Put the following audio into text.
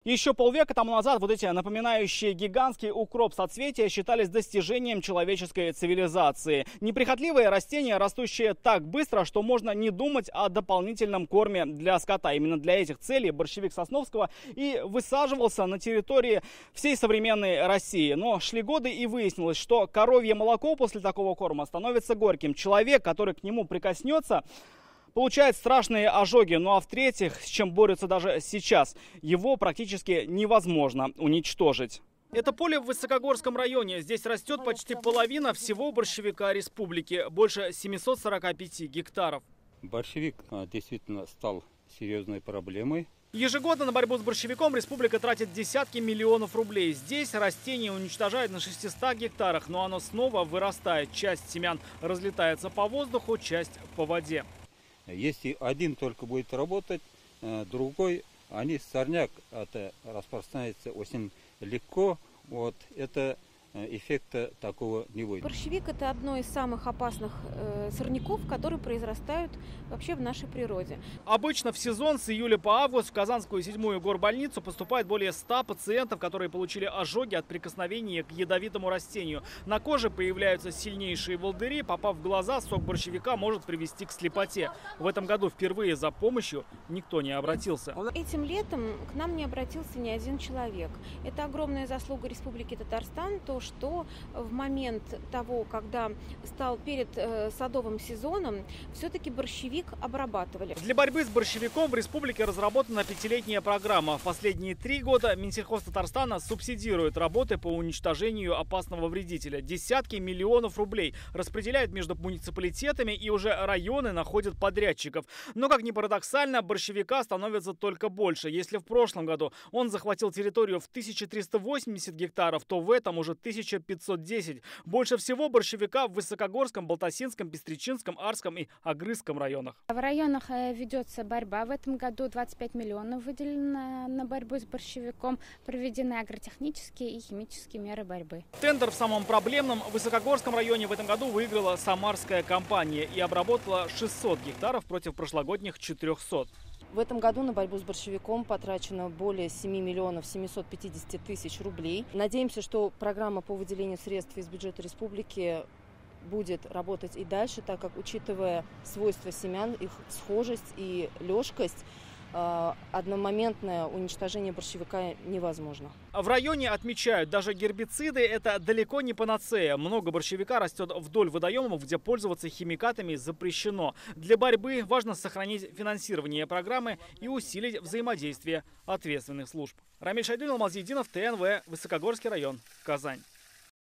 Еще полвека тому назад вот эти напоминающие гигантский укроп соцветия считались достижением человеческой цивилизации. Неприхотливые растения, растущие так быстро, что можно не думать о дополнительном корме для скота. Именно для этих целей борщевик Сосновского и высаживался на территории всей современной России. Но шли годы, и выяснилось, что коровье молоко после такого корма становится горьким. Человек, который к нему прикоснется, получает страшные ожоги. Ну а в-третьих, с чем борются даже сейчас, его практически невозможно уничтожить. Это поле в Высокогорском районе. Здесь растет почти половина всего борщевика республики. Больше 745 гектаров. Борщевик действительно стал серьезной проблемой. Ежегодно на борьбу с борщевиком республика тратит десятки миллионов рублей. Здесь растение уничтожают на 600 гектарах, но оно снова вырастает. Часть семян разлетается по воздуху, часть по воде. Если один только будет работать, другой, сорняк, это распространяется очень легко. Вот это эффекта такого не будет. Борщевик – это одно из самых опасных сорняков, которые произрастают вообще в нашей природе. Обычно в сезон с июля по август в Казанскую 7-ю горбольницу поступает более 100 пациентов, которые получили ожоги от прикосновения к ядовитому растению. На коже появляются сильнейшие волдыри. Попав в глаза, сок борщевика может привести к слепоте. В этом году впервые за помощью никто не обратился. Этим летом к нам не обратился ни один человек. Это огромная заслуга Республики Татарстан, что в момент того, когда стал перед садовым сезоном, все-таки борщевик обрабатывали. Для борьбы с борщевиком в республике разработана 5-летняя программа. В последние 3 года Минсельхоз Татарстана субсидирует работы по уничтожению опасного вредителя. Десятки миллионов рублей распределяют между муниципалитетами, и уже районы находят подрядчиков. Но, как ни парадоксально, борщевика становится только больше. Если в прошлом году он захватил территорию в 1380 гектаров, то в этом уже 1510. Больше всего борщевика в Высокогорском, Балтасинском, Пестричинском, Арском и Агрызском районах. В районах ведется борьба. В этом году 25 миллионов выделено на борьбу с борщевиком. Проведены агротехнические и химические меры борьбы. Тендер в самом проблемном Высокогорском районе в этом году выиграла самарская компания и обработала 600 гектаров против прошлогодних 400. В этом году на борьбу с борщевиком потрачено более 7 миллионов 750 тысяч рублей. Надеемся, что программа по выделению средств из бюджета республики будет работать и дальше, так как, учитывая свойства семян, их схожесть и лёжкость, одномоментное уничтожение борщевика невозможно. В районе отмечают, даже гербициды – это далеко не панацея. Много борщевика растет вдоль водоемов, где пользоваться химикатами запрещено. Для борьбы важно сохранить финансирование программы и усилить взаимодействие ответственных служб. Рамиль Шайдулин, Алмаз Единов, ТНВ, Высокогорский район, Казань.